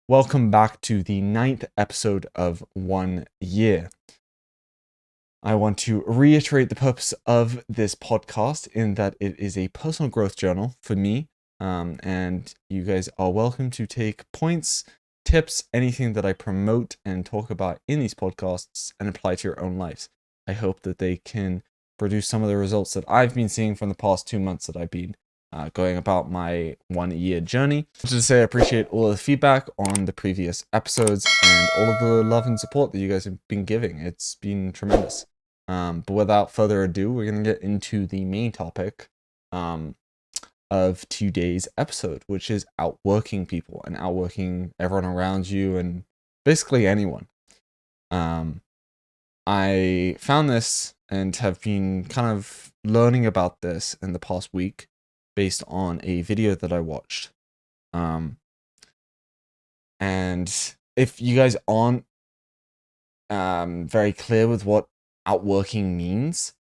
Welcome back to the 9th episode of 1 Year. I want to reiterate the purpose of this podcast in that it is a personal growth journal for me, and you guys are welcome to take points, tips, anything that I promote and talk about in these podcasts and apply to your own lives. I hope that they can produce some of the results that I've been seeing from the past 2 months that I've been going about my 1 year journey. Just to say I appreciate all of the feedback on the previous episodes and all of the love and support that you guys have been giving. It's been tremendous. But without further ado, we're going to get into the main topic of today's episode, which is outworking people and outworking everyone around you and basically anyone. I found this and have been kind of learning about this in the past week based on a video that I watched. And if you guys aren't very clear with what outworking means,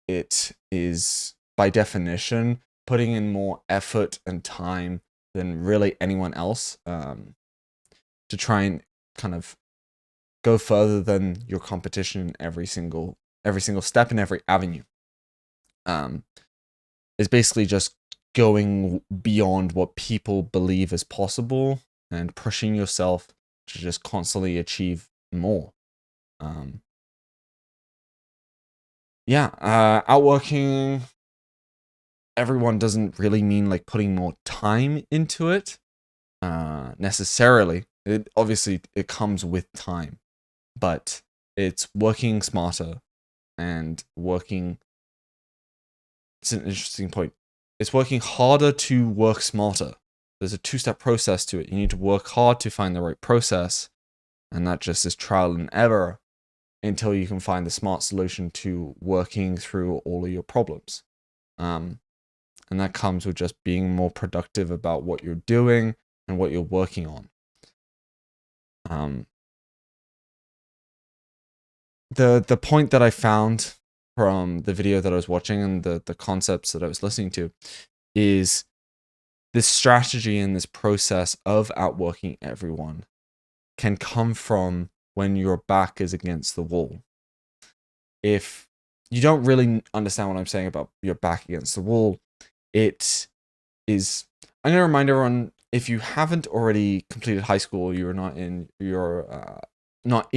it is by definition putting in more effort and time than really anyone else to try and kind of go further than your competition in every single step in every avenue. Is basically just going beyond what people believe is possible and pushing yourself to just constantly achieve more. Outworking everyone doesn't really mean like putting more time into it necessarily. It obviously it comes with time, but it's working smarter and working. It's an interesting point. It's working harder to work smarter. There's a 2-step process to it. You need to work hard to find the right process, and that just is trial and error until you can find the smart solution to working through all of your problems. And that comes with just being more productive about what you're doing and what you're working on. The point that I found from the video that I was watching and the concepts that I was listening to is this strategy and this process of outworking everyone can come from when your back is against the wall. If you don't really understand what I'm saying about your back against the wall, it is. I'm going to remind everyone, if you haven't already completed high school, you're not in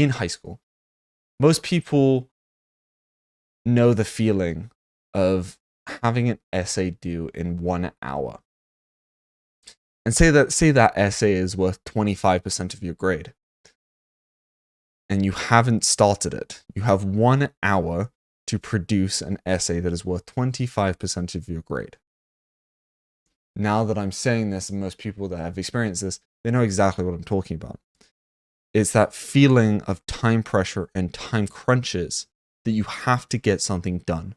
high school. Most people know the feeling of having an essay due in 1 hour. And say that essay is worth 25% of your grade. And you haven't started it. You have 1 hour to produce an essay that is worth 25% of your grade. Now that I'm saying this, and most people that have experienced this, they know exactly what I'm talking about. It's that feeling of time pressure and time crunches that you have to get something done.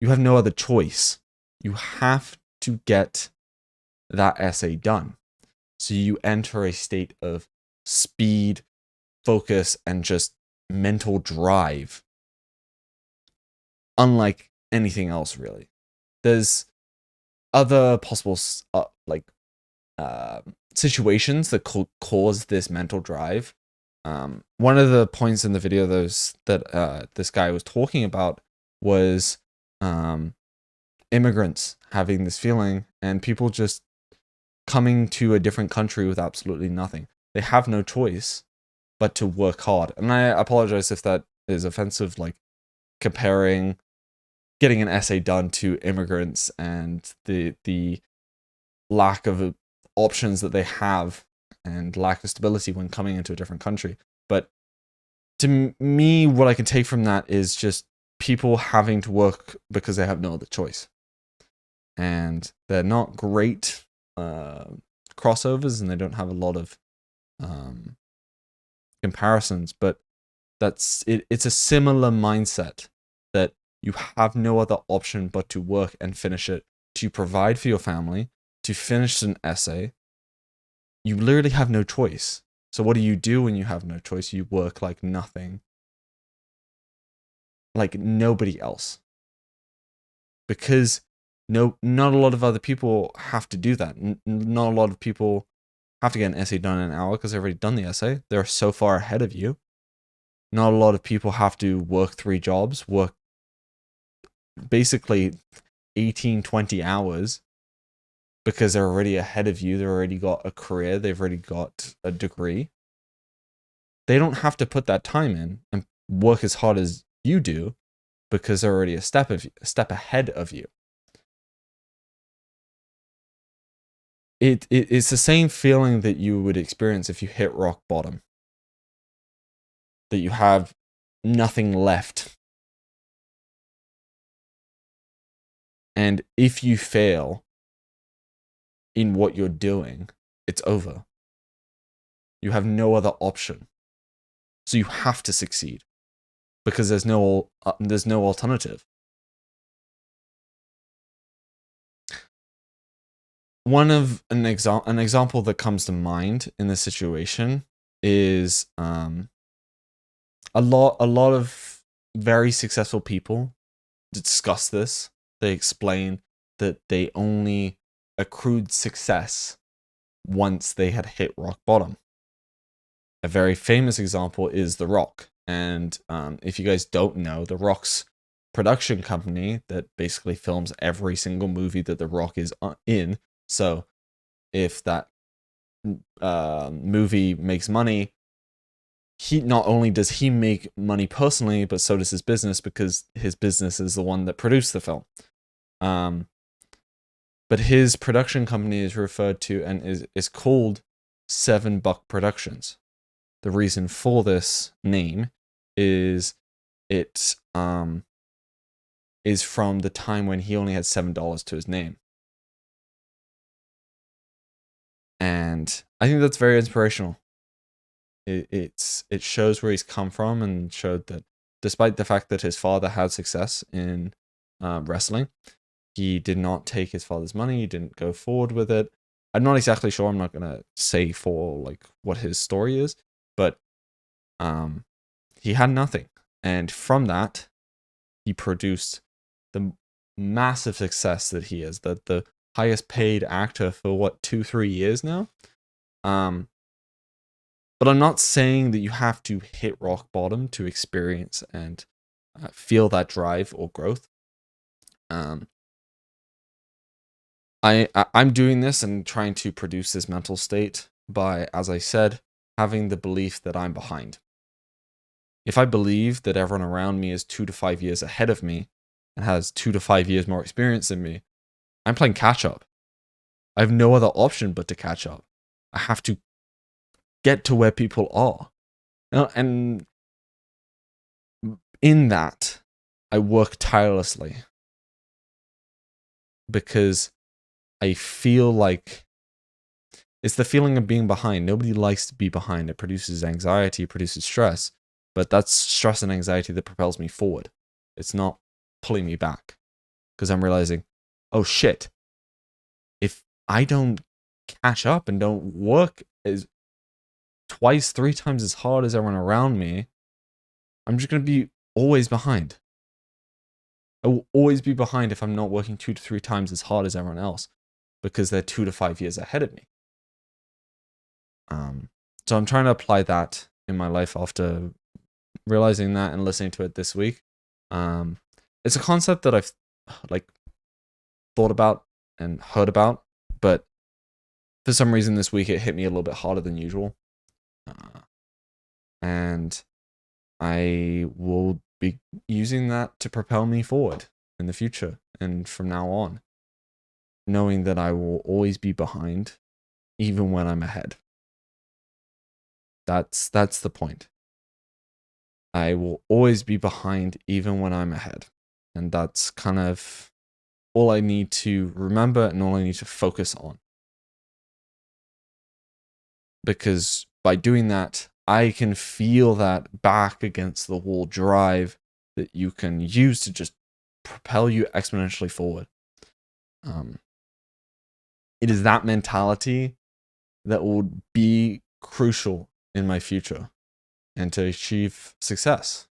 You have no other choice. You have to get that essay done. So you enter a state of speed, focus, and just mental drive. Unlike anything else, really. There's other possible situations that could cause this mental drive. One of the points in the video that this guy was talking about was immigrants having this feeling and people just coming to a different country with absolutely nothing. They have no choice but to work hard. And I apologize if that is offensive, like comparing getting an essay done to immigrants and the lack of options that they have and lack of stability when coming into a different country. But to me, what I can take from that is just people having to work because they have no other choice. And they're not great crossovers, and they don't have a lot of comparisons, but it's a similar mindset that you have no other option but to work and finish it, to provide for your family, to finish an essay. You literally have no choice. So what do you do when you have no choice? You work like nothing. Like nobody else. Because not a lot of other people have to do that. Not a lot of people have to get an essay done in an hour because they've already done the essay. They're so far ahead of you. Not a lot of people have to work 3 jobs, work basically 18, 20 hours because they're already ahead of you. They've already got a career. They've already got a degree. They don't have to put that time in and work as hard as you do because they're already a step ahead of you. It's the same feeling that you would experience if you hit rock bottom. That you have nothing left. And if you fail in what you're doing, it's over. You have no other option. So you have to succeed because there's no alternative. An example that comes to mind in this situation is a lot of very successful people discuss this. They explain that they only accrued success once they had hit rock bottom. A very famous example is The Rock. And if you guys don't know, The Rock's production company that basically films every single movie that The Rock is in. So if that movie makes money, not only does he make money personally, but so does his business because his business is the one that produced the film. But his production company is referred to and is called Seven Buck Productions. The reason for this name is it is from the time when he only had $7 to his name. And I think that's very inspirational. It shows where he's come from and showed that despite the fact that his father had success in wrestling, he did not take his father's money. He didn't go forward with it. I'm not exactly sure. I'm not gonna say for like what his story is, but he had nothing, and from that, he produced the massive success that he is. The highest paid actor for what 2-3 years now. But I'm not saying that you have to hit rock bottom to experience and feel that drive or growth. I'm doing this and trying to produce this mental state by, as I said, having the belief that I'm behind. If I believe that everyone around me is 2 to 5 years ahead of me and has 2 to 5 years more experience than me, I'm playing catch up. I have no other option but to catch up. I have to get to where people are. And in that, I work tirelessly because I feel like it's the feeling of being behind. Nobody likes to be behind. It produces anxiety, it produces stress, but that's stress and anxiety that propels me forward. It's not pulling me back because I'm realizing, oh shit, if I don't catch up and don't work as 2-3 times as hard as everyone around me, I'm just going to be always behind. I will always be behind if I'm not working 2 to 3 times as hard as everyone else because they're 2 to 5 years ahead of me. So I'm trying to apply that in my life after realizing that and listening to it this week. It's a concept that I've like thought about and heard about, but for some reason this week it hit me a little bit harder than usual. And I will be using that to propel me forward in the future and from now on, knowing that I will always be behind even when I'm ahead. That's the point. I will always be behind even when I'm ahead. And that's kind of all I need to remember and all I need to focus on. Because by doing that, I can feel that back against the wall drive that you can use to just propel you exponentially forward. It is that mentality that will be crucial in my future and to achieve success.